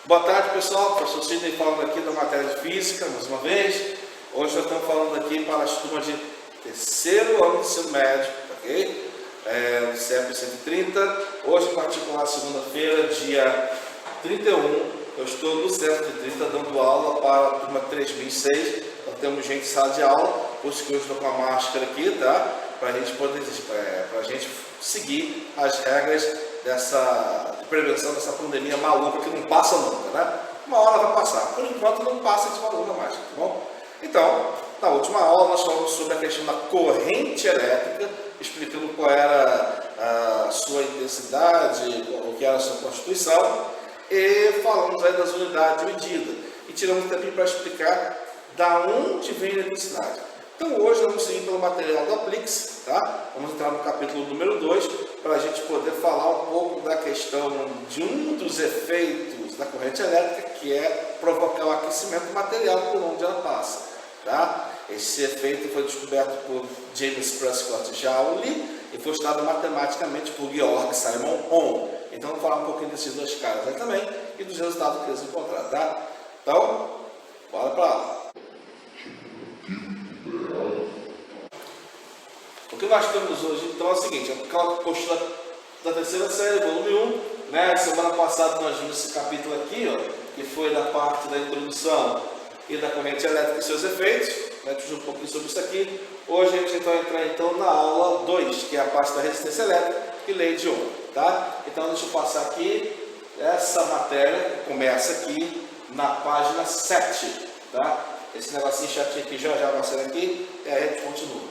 Boa tarde, pessoal. Professor Sidney falando aqui da matéria de Física, mais uma vez. Hoje nós estamos falando aqui para as turmas de terceiro ano do ensino médio, ok? Do CEP 130. Hoje, em particular, segunda-feira, dia 31, eu estou no CEP 130 dando aula para a turma 3006. Nós temos gente em sala de aula, por isso que hoje estou com a máscara aqui, tá? Para a gente poder, para a gente seguir as regras de prevenção dessa pandemia maluca que não passa nunca, né? Uma hora vai passar, por enquanto não passa de maluca mais, tá bom? Então, na última aula nós falamos sobre a questão da corrente elétrica, explicando qual era a sua intensidade, o que era a sua constituição, e falamos aí das unidades de medida, e tiramos também para explicar da onde vem a eletricidade. Então hoje vamos seguir pelo material do Aplix, tá? Vamos entrar no capítulo número 2, para a gente poder falar um pouco da questão de um dos efeitos da corrente elétrica, que é provocar o aquecimento do material por onde ela passa, tá? Esse efeito foi descoberto por James Prescott Joule e foi estudado matematicamente por Georg Simon Ohm. Então vamos falar um pouquinho desses dois caras aí também e dos resultados que eles encontraram, tá? Então, bora para lá. O que nós temos hoje, então, é o seguinte: aquela postura da terceira série, volume 1, né? Semana passada nós vimos esse capítulo aqui, ó, que foi da parte da introdução e da corrente elétrica e seus efeitos, né? Deixa eu um pouquinho sobre isso aqui. Hoje a gente vai entrar então na aula 2, que é a parte da resistência elétrica e lei de Ohm, tá? Então deixa eu passar aqui essa matéria, que começa aqui na página 7, tá? Esse negocinho chatinho aqui já vai ser aqui e aí a gente continua.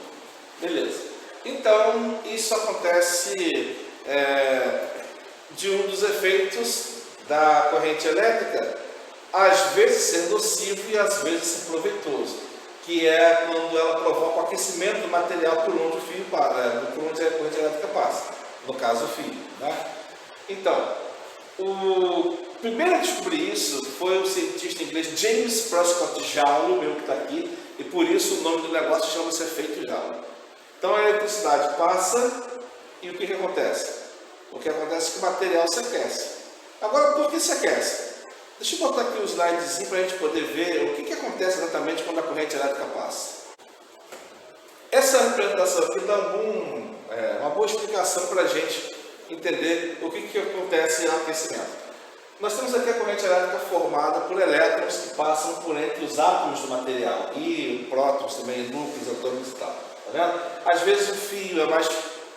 Beleza. Então, isso acontece de um dos efeitos da corrente elétrica, às vezes ser nocivo e às vezes ser proveitoso, que é quando ela provoca o aquecimento do material por onde o fio por onde a corrente elétrica passa, no caso o fio, né? Então, o primeiro a descobrir isso foi o cientista inglês James Prescott Joule, o meu que está aqui, e por isso o nome do negócio chama-se efeito Joule. Então a eletricidade passa e o que acontece? O que acontece é que o material se aquece. Agora, por que se aquece? Deixa eu botar aqui o slidezinho para a gente poder ver o que acontece exatamente quando a corrente elétrica passa. Essa representação aqui dá uma boa explicação para a gente entender o que acontece no aquecimento. Nós temos aqui a corrente elétrica formada por elétrons que passam por entre os átomos do material e prótons também, núcleos, atômicos e tal. Tá vendo? Às vezes o fio é mais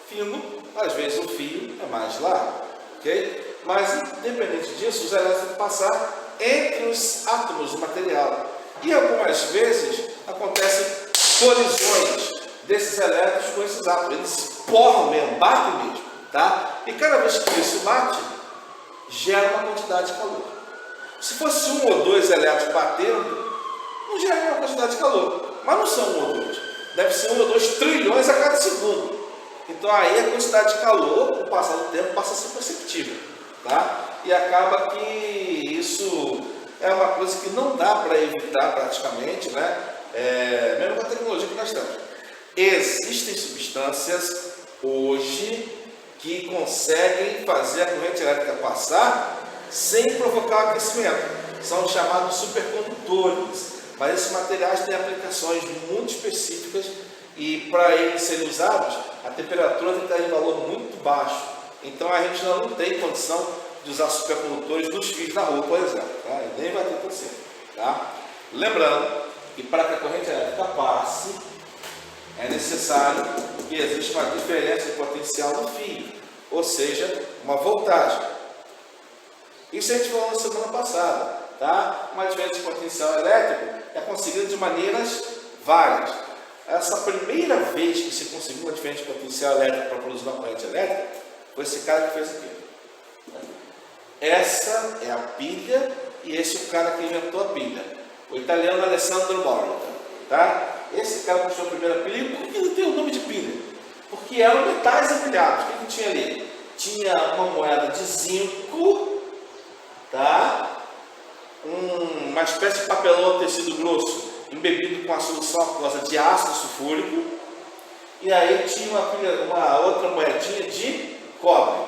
fino, às vezes o fio é mais largo, ok? Mas independente disso, os elétrons têm que passar entre os átomos do material. E algumas vezes acontecem colisões desses elétrons com esses átomos. Eles porram mesmo, batem mesmo, tá? E cada vez que isso bate, gera uma quantidade de calor. Se fosse um ou dois elétrons batendo, não gera uma quantidade de calor. Mas não são um ou dois. Deve ser 1 ou 2 trilhões a cada segundo. Então aí a quantidade de calor, com o passar do tempo, passa a ser perceptível, tá? E acaba que isso é uma coisa que não dá para evitar praticamente, né? Mesmo com a tecnologia que nós temos. Existem substâncias hoje que conseguem fazer a corrente elétrica passar sem provocar aquecimento. São chamados supercondutores. Mas esses materiais têm aplicações muito específicas e para eles serem usados, a temperatura tem que estar em valor muito baixo. Então a gente não tem condição de usar supercondutores nos fios da rua, por exemplo. Tá? Nem vai ter condição. Tá? Lembrando que para que a corrente elétrica passe, é necessário que exista uma diferença de potencial no fio, ou seja, uma voltagem. Isso a gente falou na semana passada. Tá? Uma diferença de potencial elétrico é conseguida de maneiras várias. Essa primeira vez que se conseguiu uma diferença de potencial elétrico para produzir uma corrente elétrica foi esse cara que fez aqui. Essa é a pilha e esse é o cara que inventou a pilha. O italiano Alessandro Morita. Tá? Esse cara puxou a primeira pilha. E por que não tem o nome de pilha? Porque eram metais empilhados. O que tinha ali? Tinha uma moeda de zinco, tá? Uma espécie de papelão tecido grosso embebido com a solução aquosa de ácido sulfúrico, e aí tinha uma outra moedinha de cobre.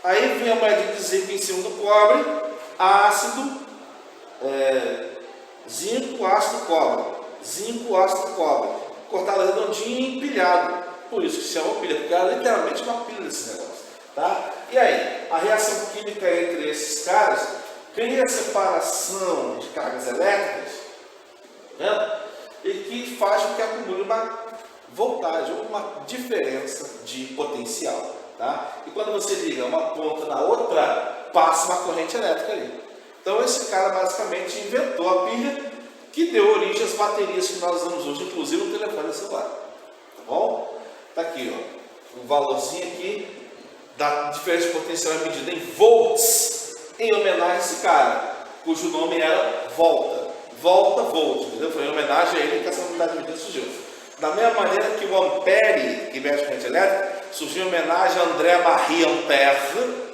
Aí vinha a moedinha de zinco em cima do cobre ácido, zinco, ácido, cobre. Zinco, ácido, cobre. Cortado redondinho e empilhado. Por isso que se chama pilha, porque é literalmente uma pilha desse negócio. Tá? E aí, a reação química entre esses caras cria separação de cargas elétricas, né? E que faz com que acumule uma voltagem, uma diferença de potencial. Tá? E quando você liga uma ponta na outra, passa uma corrente elétrica ali. Então esse cara basicamente inventou a pilha que deu origem às baterias que nós usamos hoje, inclusive no telefone celular. Tá bom? Tá aqui, ó, um valorzinho aqui da diferença de potencial medida em volts, em homenagem a esse cara, cujo nome era volta. Volta, volt, entendeu? Foi em homenagem a ele que essa unidade de medida surgiu. Da mesma maneira que o ampere, que mede corrente elétrica, surgiu em homenagem a André-Marie Ampère,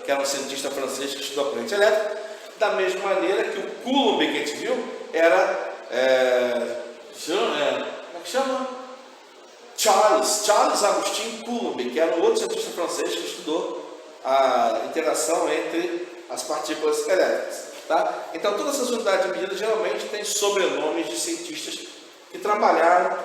que era um cientista francês que estudou a corrente elétrica. Da mesma maneira que o Coulomb que a gente viu era como é que chama? Charles Augustin Coulomb, que era um outro cientista francês que estudou a interação entre as partículas elétricas. Tá? Então todas essas unidades de medida geralmente têm sobrenomes de cientistas que trabalharam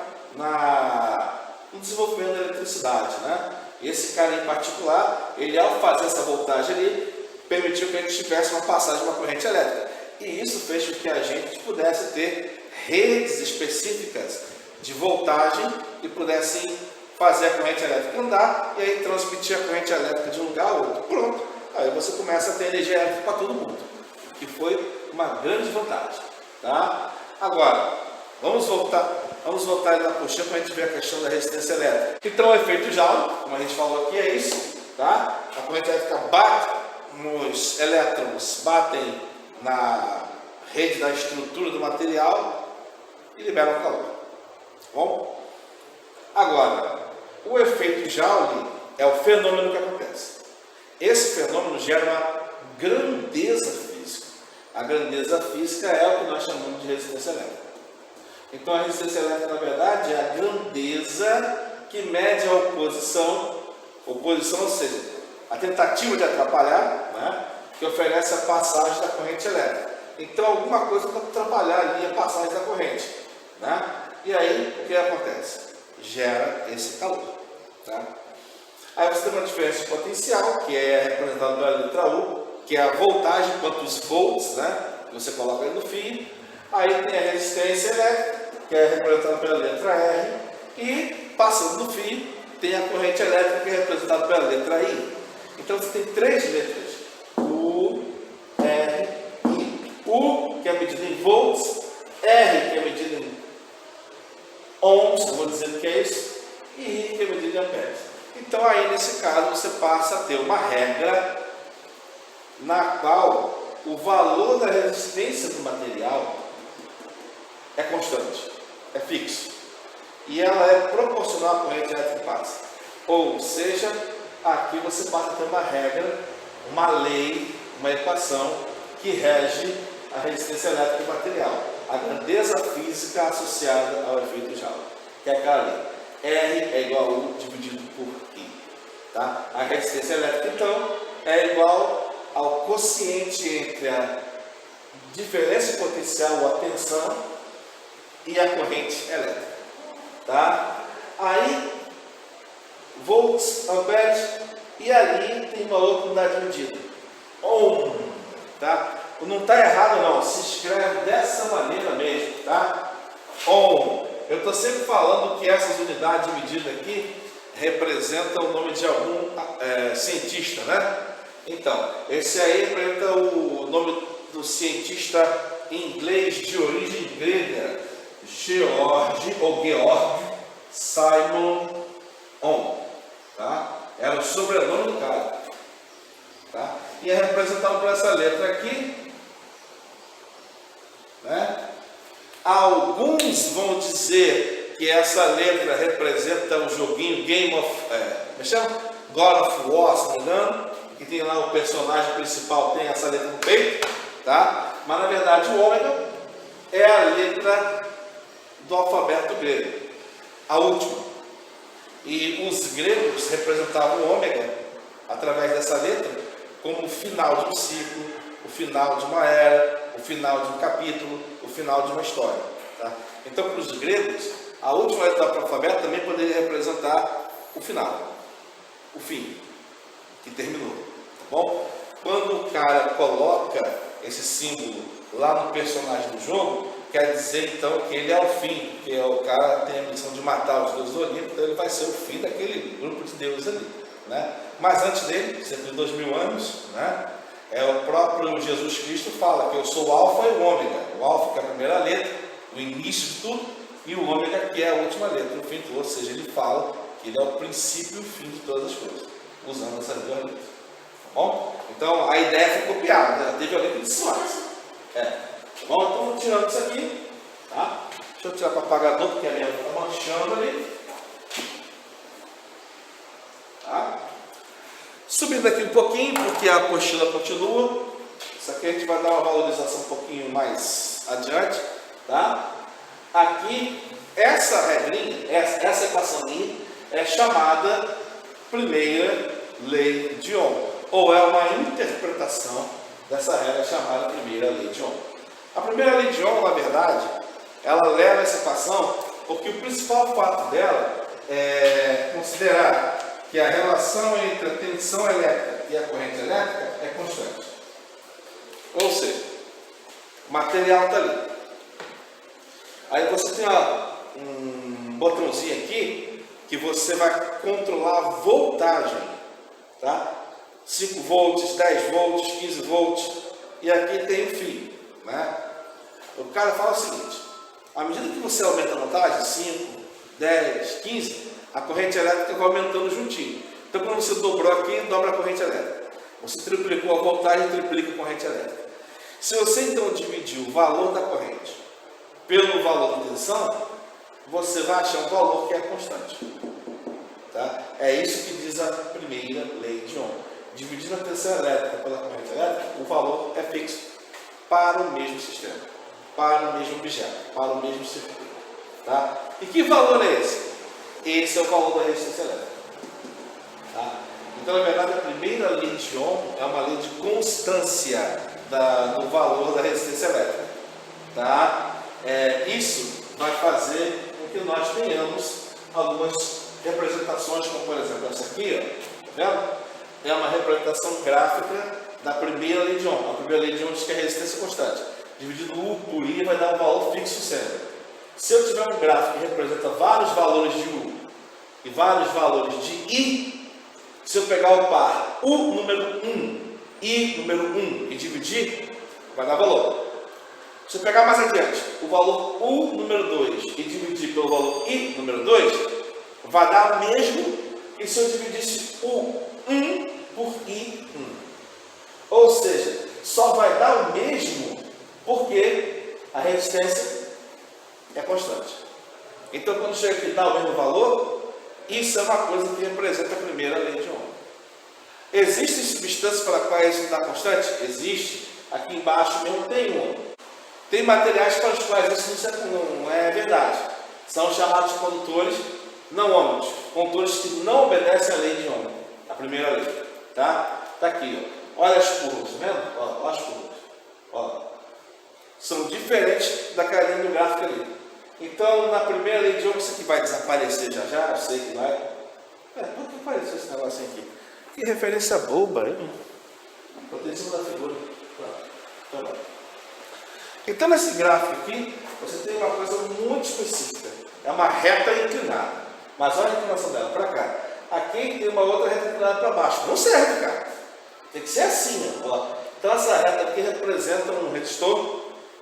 no desenvolvimento da eletricidade. Né? Esse cara em particular, ele ao fazer essa voltagem ali, permitiu que a gente tivesse uma passagem de uma corrente elétrica. E isso fez com que a gente pudesse ter redes específicas de voltagem e pudessem fazer a corrente elétrica andar e aí transmitir a corrente elétrica de um lugar a outro. Pronto, aí você começa a ter energia elétrica para todo mundo, que foi uma grande vantagem. Tá? Agora, vamos voltar ali na coxinha para a gente ver a questão da resistência elétrica. Então o efeito Joule, como a gente falou aqui, é isso. Tá? A corrente elétrica bate, os elétrons batem na rede da estrutura do material e liberam calor. Bom? Agora, o efeito Joule é o fenômeno que acontece. Esse fenômeno gera uma grandeza física. A grandeza física é o que nós chamamos de resistência elétrica. Então a resistência elétrica, na verdade, é a grandeza que mede a oposição, ou seja, a tentativa de atrapalhar, né, que oferece a passagem da corrente elétrica. Então alguma coisa para atrapalhar ali a passagem da corrente. Né? E aí, o que acontece? Gera esse calor. Tá? Aí você tem uma diferença de potencial, que é representada pela letra U, que é a voltagem, quantos volts, né, que você coloca aí no fio. Aí tem a resistência elétrica, que é representada pela letra R. E, passando no fio, tem a corrente elétrica, que é representada pela letra I. Então você tem três letras. U, R, I. U, que é medida em volts. R, que é medida em ohms, vou dizer o que é isso. E I, que é medida em amperes. Então aí, nesse caso, você passa a ter uma regra na qual o valor da resistência do material é constante, é fixo. E ela é proporcional à corrente elétrica que passa. Ou seja, aqui você passa a ter uma regra, uma lei, uma equação que rege a resistência elétrica do material. A grandeza física associada ao efeito Joule, que é aquela lei. R é igual a U dividido por I. Tá? A resistência elétrica, então, é igual ao quociente entre a diferença de potencial ou a tensão e a corrente elétrica. Tá? Aí, volts, amperes, e ali tem uma outra unidade de medida. Ohm. Tá? Não está errado não, se escreve dessa maneira mesmo. Tá? Ohm. Eu estou sempre falando que essas unidades de medida aqui representam o nome de algum cientista, né? Então, esse aí representa o nome do cientista inglês de origem grega, George Simon Ohm. Tá? Era o sobrenome do cara. Tá? E é representado por essa letra aqui. Né? Alguns vão dizer que essa letra representa o joguinho God of War, se não me engano, que tem lá o personagem principal, tem essa letra no peito, tá? Mas na verdade o ômega é a letra do alfabeto grego, a última. E os gregos representavam o ômega através dessa letra como o final de um ciclo, o final de uma era, o final de um capítulo, o final de uma história. Tá? Então, para os gregos, a última letra do alfabeto também poderia representar o final, o fim, que terminou. Tá bom? Quando o cara coloca esse símbolo lá no personagem do jogo, quer dizer então que ele é o fim, porque o cara tem a missão de matar os deuses do Olimpo, então ele vai ser o fim daquele grupo de deuses ali. Né? Mas antes dele, cerca de 2000 anos, né, o próprio Jesus Cristo fala que eu sou o alfa e o ômega. O alfa que é a primeira letra, o início de tudo, e o ômega que é a última letra, o fim de tudo. Ou seja, ele fala que ele é o princípio e o fim de todas as coisas, usando essas duas letras. Tá bom? Então a ideia foi copiada, né? Teve alguém que disse mais. Bom, então vamos tirando isso aqui. Tá? Deixa eu tirar para o apagador, porque a minha está manchando ali. Tá? Subindo aqui um pouquinho, porque a apostila continua. Isso aqui a gente vai dar uma valorização um pouquinho mais adiante. Tá? Aqui, essa regrinha, essa equaçãozinha, é chamada primeira lei de Ohm, ou é uma interpretação dessa regra chamada primeira lei de Ohm. A primeira lei de Ohm, na verdade, ela leva essa equação porque o principal fato dela é considerar que a relação entre a tensão elétrica e a corrente elétrica é constante. Ou seja, o material está ali. Aí você tem um botãozinho aqui que você vai controlar a voltagem. Tá? 5 volts, 10 volts, 15 volts. E aqui tem o fio. Né? O cara fala o seguinte: à medida que você aumenta a voltagem, 5, 10, 15, a corrente elétrica vai aumentando juntinho. Então, quando você dobrou aqui, dobra a corrente elétrica. Você triplicou a voltagem, triplica a corrente elétrica. Se você então dividir o valor da corrente pelo valor da tensão, você vai achar um valor que é constante. Tá? É isso que diz a primeira lei de Ohm. Dividindo a tensão elétrica pela corrente elétrica, o valor é fixo para o mesmo sistema, para o mesmo objeto, para o mesmo circuito. Tá? E que valor é esse? Esse é o valor da resistência elétrica. Tá? Então, na verdade, a primeira lei de Ohm é uma lei de constância do valor da resistência elétrica. Tá? Isso vai fazer com que nós tenhamos algumas representações, como por exemplo essa aqui, ó, tá vendo? É uma representação gráfica da primeira lei de Ohm. A primeira lei de Ohm diz que a resistência é constante. Dividido U por I vai dar um valor fixo sempre. Se eu tiver um gráfico que representa vários valores de U e vários valores de I, se eu pegar o par U número 1, I número 1 e dividir, vai dar valor. Se eu pegar mais adiante o valor U número 2 e dividir pelo valor I número 2, vai dar o mesmo que se eu dividisse o 1 por I1. Ou seja, só vai dar o mesmo porque a resistência é constante. Então, quando chega aqui e dá o mesmo valor, isso é uma coisa que representa a primeira lei de Ohm. Existem substâncias para as quais isso dá constante? Existe. Aqui embaixo mesmo tem uma. Tem materiais para os quais isso não é verdade. São chamados condutores não ômicos, condutores que não obedecem à lei de Ohm, a primeira lei. Tá? Tá aqui, ó. Olha as curvas, tá vendo? Ó, as curvas. Ó. São diferentes daquela linha do gráfico ali. Então, na primeira lei de Ohm, isso aqui vai desaparecer já, eu sei que vai. Por que apareceu esse negócio aqui? Que referência boba, hein? Botei em cima da figura. Tá bom. Então, nesse gráfico aqui, você tem uma coisa muito específica. É uma reta inclinada. Mas olha a inclinação dela para cá. Aqui tem uma outra reta inclinada para baixo. Não serve, cara. Tem que ser assim, ó. Então, essa reta aqui representa um resistor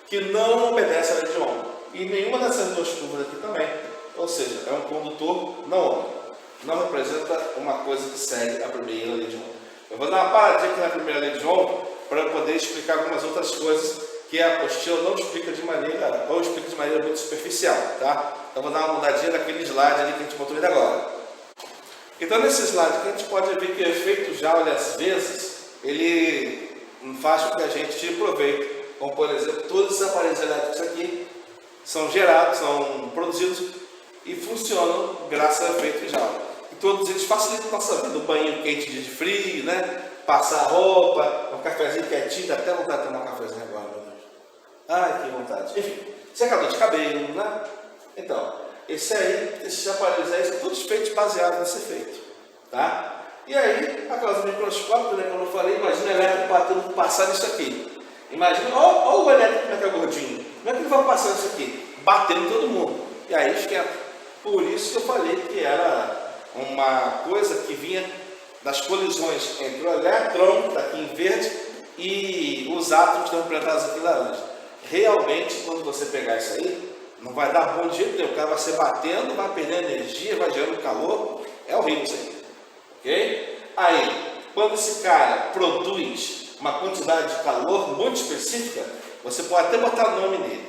que não obedece à lei de Ohm. E nenhuma dessas duas curvas aqui também. Ou seja, é um condutor não ômico. Não representa uma coisa que segue a primeira lei de Ohm. Eu vou dar uma paradinha aqui na primeira lei de Ohm para eu poder explicar algumas outras coisas que a apostila não explica de maneira, ou explica de maneira muito superficial, tá? Então vou dar uma mudadinha daquele slide ali que a gente botou ele agora. Então nesse slide aqui a gente pode ver que o efeito Joule, às vezes, ele faz com que a gente tire proveito. Como por exemplo, todos esses aparelhos elétricos aqui são gerados, são produzidos e funcionam graças ao efeito Joule. E todos eles facilitam a nossa vida, o banho quente de frio, né? passar roupa, um cafezinho quietinho, dá até vontade de tomar um cafezinho agora, meu Deus. Ai, que vontade. Enfim, secador de cabelo, né? Então, esses aparelhos aí são todos feitos baseados nesse efeito, tá? E aí, a causa microscópica, né, como eu falei, imagina o elétrico batendo, passar nisso aqui. Imagina, olha o elétrico como é que é gordinho. Como é que ele vai passar isso aqui? Batendo em todo mundo. E aí esquenta. Por isso que eu falei que era uma coisa que vinha das colisões entre o elétron, que está aqui em verde, e os átomos que estão representados aqui em laranja. Realmente, quando você pegar isso aí, não vai dar bom de jeito nenhum. O cara vai se batendo, vai perdendo energia, vai gerando calor. É horrível isso aí. Ok? Aí, quando esse cara produz uma quantidade de calor muito específica, você pode até botar o nome nele.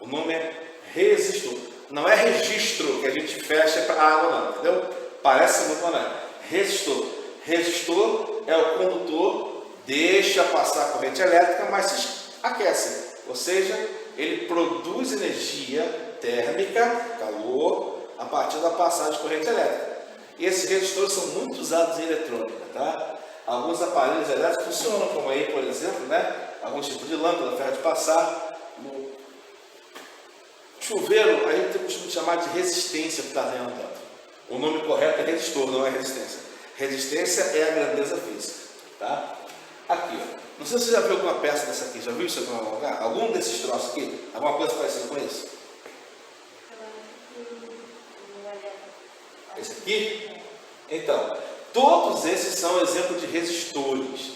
O nome é resistor. Não é registro que a gente fecha para água, não, entendeu? Parece muito, mas não é. Resistor. Resistor é o condutor, deixa passar a corrente elétrica, mas se aquece. Ou seja, ele produz energia térmica, calor, a partir da passagem de corrente elétrica. E esses resistores são muito usados em eletrônica, tá? Alguns aparelhos elétricos funcionam, como aí, por exemplo, né? Alguns tipos de lâmpada, ferro de passar. No chuveiro, a gente tem o costume de chamar de resistência que está dentro. O nome correto é resistor, não é resistência. Resistência é a grandeza física, tá? Aqui, ó. Não sei se você já viu alguma peça dessa aqui. Já viu isso em algum lugar? Algum desses troços aqui? Alguma coisa parecida com isso? Esse aqui? Então, todos esses são exemplos de resistores.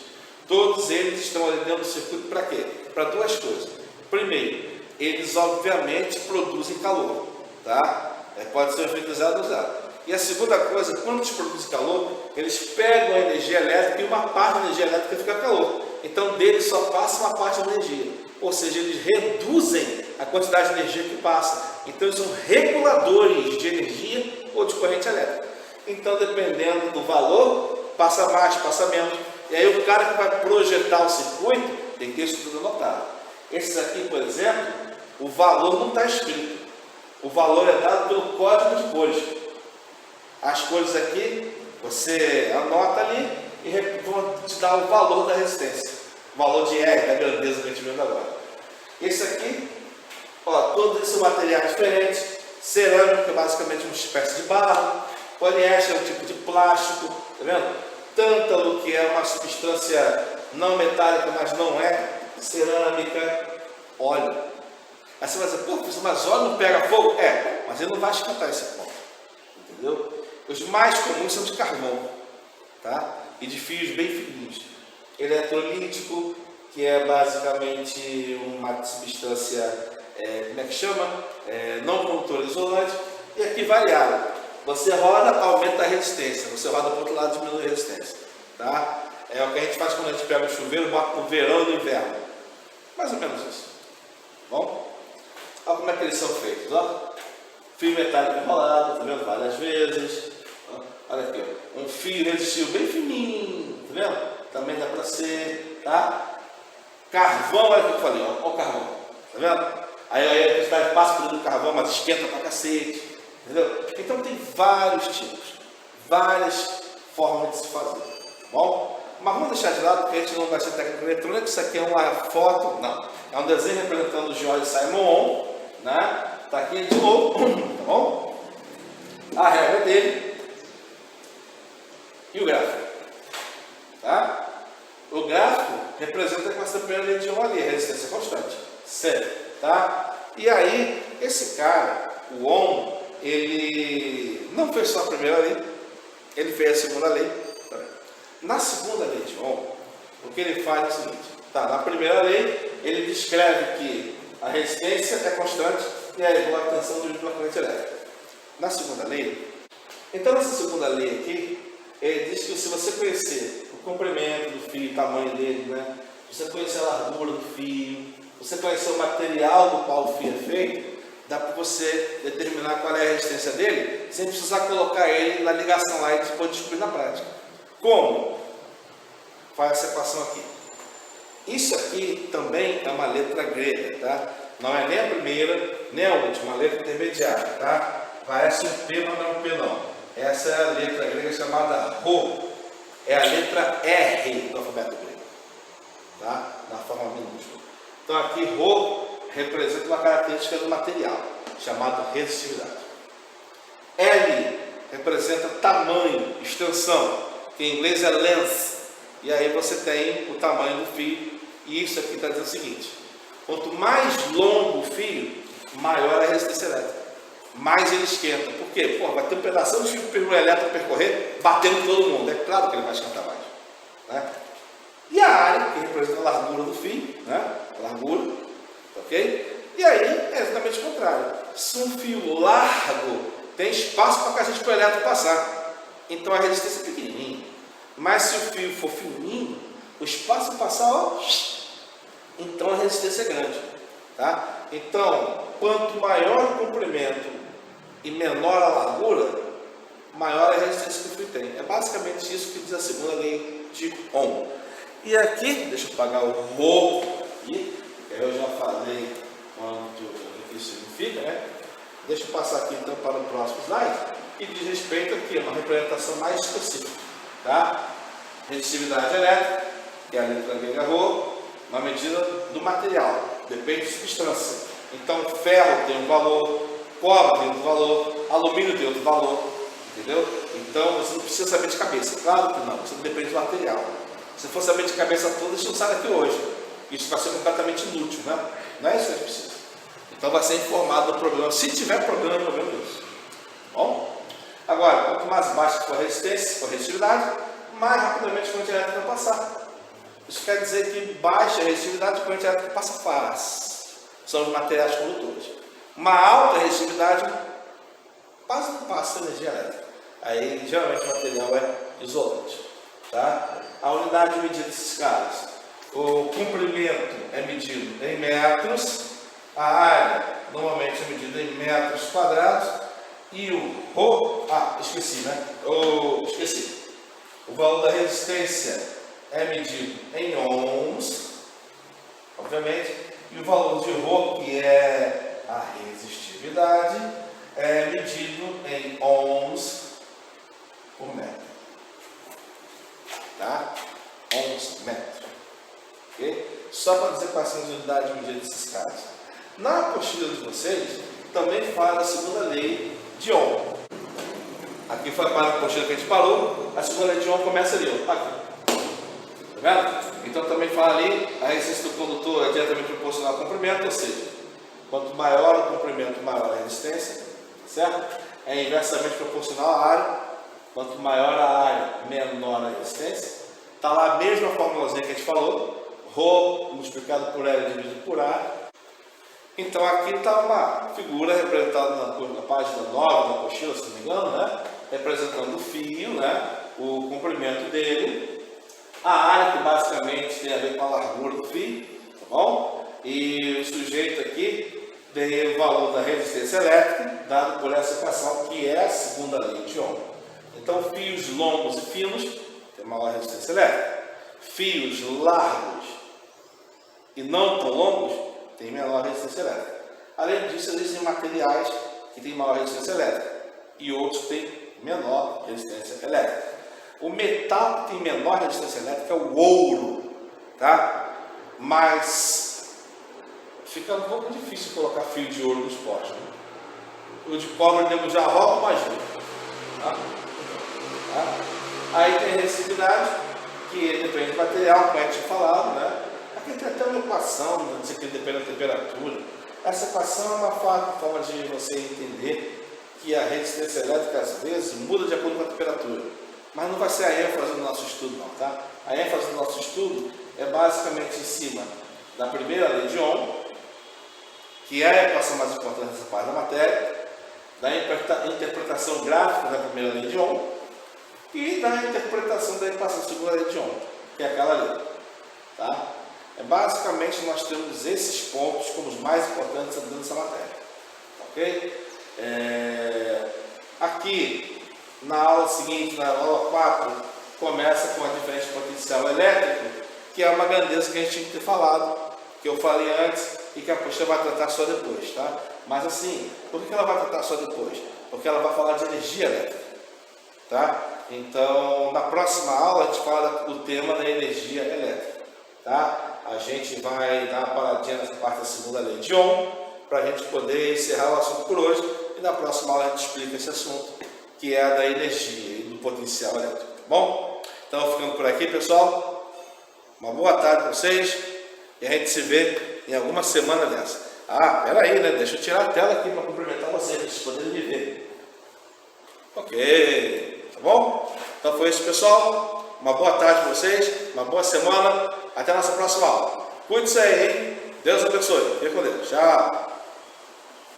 Todos eles estão ali dentro do circuito para quê? Para duas coisas. Primeiro, eles obviamente produzem calor, tá? Pode ser utilizado ou usado. E a segunda coisa, quando eles produzem calor, eles pegam a energia elétrica e uma parte da energia elétrica fica calor. Então, deles só passa uma parte da energia. Ou seja, eles reduzem a quantidade de energia que passa. Então, eles são reguladores de energia ou de corrente elétrica. Então, dependendo do valor, passa mais, passa menos. E aí, o cara que vai projetar o circuito tem que ter isso tudo anotado. Esses aqui, por exemplo, o valor não está escrito. O valor é dado pelo código de cores. As cores aqui, você anota ali e vão te dar o valor da resistência. O valor de R, da grandeza que a gente viu agora. Esse aqui, ó, todos esses materiais diferentes. Cerâmica, basicamente uma espécie de barro. Poliéster é um tipo de plástico, tá vendo? Tântalo, que é uma substância não metálica, mas não é. Cerâmica, óleo. Aí você vai dizer, pô, mas óleo não pega fogo? É, mas ele não vai esquentar esse ponto. Entendeu? Os mais comuns são de carvão, tá? E de fios bem fininhos. Eletrolítico, que é basicamente uma substância, como é que chama? Não condutor isolante. E aqui variável. Você roda, aumenta a resistência. Você roda para o outro lado, diminui a resistência. Tá? É o que a gente faz quando a gente pega o chuveiro, bota no verão e no inverno. Mais ou menos isso. Bom? Olha como é que eles são feitos. Ó. Fio metálico enrolado, tá vendo? Várias vezes. Olha aqui, ó. Um fio resistível bem fininho, tá vendo? Também dá para ser, tá? Carvão, olha o que eu falei, ó. Olha o carvão, tá vendo? Aí a eletricidade passa por dentro do carvão, mas esquenta pra cacete, entendeu? Então tem vários tipos, várias formas de se fazer, tá bom? Mas vamos deixar de lado, porque a gente não vai ser técnico eletrônico. Isso aqui é uma foto, não, é um desenho representando o George Simon, né? Tá aqui de novo, tá bom? A regra dele e o gráfico, tá? O gráfico representa com essa primeira lei de Ohm ali, a resistência constante, certo, tá? E aí, esse cara, o Ohm, ele não fez só a primeira lei, ele fez a segunda lei. Tá? Na segunda lei de Ohm, o que ele faz é o seguinte, tá? Na primeira lei, ele descreve que a resistência é constante e é igual à tensão dividida pela corrente elétrica. Na segunda lei, então nessa segunda lei aqui, ele diz que se você conhecer o comprimento do fio, o tamanho dele, né? Você conhecer a largura do fio, você conhecer o material do qual o fio é feito, dá para você determinar qual é a resistência dele, sem precisar colocar ele na ligação lá e depois descobrir na prática. Como? Faz essa equação aqui. Isso aqui também é uma letra grega, tá? Não é nem a primeira, nem a última, uma letra intermediária, tá? Parece um P, mas não é um P não. Essa é a letra grega chamada Rho. é a letra R do alfabeto grego, tá? Na forma minúscula. Então aqui Rho representa uma característica do material, chamado resistividade. L representa tamanho, extensão, que em inglês é length. E aí você tem o tamanho do fio, e isso aqui está dizendo o seguinte: quanto mais longo o fio, maior a resistência elétrica, mais ele esquenta. Por quê? Pô, vai ter um pedaço de fio elétrico percorrer, batendo todo mundo. É claro que ele vai esquentar mais, né? E a área, que representa a largura do fio, né? A largura, ok? E aí é exatamente o contrário. Se um fio largo, tem espaço para que a gente elétrico passar, então a resistência é pequenininha. Mas se o fio for fininho, o espaço para passar, ó, então a resistência é grande, tá? Então, quanto maior o comprimento e menor a largura, maior a resistência que o fio tem. É basicamente isso que diz a segunda lei de Ohm. E aqui, deixa eu apagar o Rho aqui, que eu já falei o que isso significa, né? Deixa eu passar aqui então para o próximo slide, que diz respeito aqui a uma representação mais específica, tá? Resistividade elétrica, que é a letra grega Rho, uma medida do material, depende de substância. Então, ferro tem um valor, cobre tem outro valor, alumínio tem outro valor, entendeu? Então, você não precisa saber de cabeça, claro que não, você não depende do material. Se for saber de cabeça toda, isso não sai daqui hoje. Isso vai ser completamente inútil, né? Não é isso que a gente precisa. Então, vai ser informado do problema, se tiver problema, é problema disso. Bom? Agora, quanto mais baixa for a resistência, for a resistividade, mais rapidamente a corrente elétrica vai passar. Isso quer dizer que baixa resistividade, a corrente elétrica passa fácil. São os materiais condutores. Uma alta resistividade quase não passa energia elétrica. Aí, geralmente, o material é isolante. Tá? A unidade de medida desses caras. O comprimento é medido em metros. A área, normalmente, é medida em metros quadrados. E o Rho... esqueci, né? Esqueci. O valor da resistência é medido em ohms, obviamente, e o valor de Rho, que é a resistividade, é medido em ohms por metro. Tá? Ohms metro. Ok? Só para dizer quais são as unidades de medida desses caras. Na apostila de vocês, também fala a segunda lei de Ohm. Aqui foi para a apostila que a gente parou, a segunda lei de Ohm começa ali, ó. Aqui. Tá vendo? Então também fala ali, a resistência do condutor é diretamente proporcional ao comprimento, ou seja, quanto maior o comprimento, maior a resistência, certo? É inversamente proporcional à área, quanto maior a área, menor a resistência. Está lá a mesma formulazinha que a gente falou, Rho multiplicado por L dividido por A. Então aqui está uma figura representada na página 9 da apostila, se não me engano, né? Representando o fio, né? O comprimento dele. A área, que basicamente tem a ver com a largura do fio, tá bom? E o sujeito aqui tem o valor da resistência elétrica, dado por essa equação, que é a segunda lei de Ohm. Então, fios longos e finos têm maior resistência elétrica. Fios largos e não tão longos têm menor resistência elétrica. Além disso, existem materiais que têm maior resistência elétrica e outros têm menor resistência elétrica. O metal que tem menor resistência elétrica é o ouro, tá? Mas fica um pouco difícil colocar fio de ouro nos postes, né? O de cobre o nego já rouba, imagina. Tá? Aí tem a resistividade, que depende do material, como a gente tinha falado, né? Aqui tem até uma equação, não sei que depende da temperatura. Essa equação é uma forma de você entender que a resistência elétrica às vezes muda de acordo com a temperatura. Mas não vai ser a ênfase do nosso estudo não, tá? A ênfase do nosso estudo é basicamente em cima da primeira lei de Ohm, que é a equação mais importante dessa parte da matéria, da interpretação gráfica da primeira lei de Ohm e da interpretação da equação da segunda lei de Ohm, que é aquela lei, tá? Basicamente nós temos esses pontos como os mais importantes dentro dessa matéria, ok? Aqui na aula seguinte, na aula 4, começa com a diferença de potencial elétrico, que é uma grandeza que a gente tinha que ter falado, que eu falei antes e que a apostila vai tratar só depois, tá? Mas assim, por que ela vai tratar só depois? Porque ela vai falar de energia elétrica, tá? Então, na próxima aula, a gente fala do tema da energia elétrica. Tá? A gente vai dar uma paradinha nessa parte da segunda lei de Ohm, para a gente poder encerrar o assunto por hoje. E na próxima aula a gente explica esse assunto, que é a da energia e do potencial elétrico. Tá bom? Então, ficando por aqui, pessoal. Uma boa tarde para vocês. E a gente se vê em alguma semana dessa. Ah, peraí, né? Deixa eu tirar a tela aqui para cumprimentar vocês, para vocês poderem me ver. Ok, tá bom? Então foi isso, pessoal. Uma boa tarde para vocês, uma boa semana. Até a nossa próxima aula. Cuide-se aí, hein? Deus abençoe. Fique com Deus. Tchau.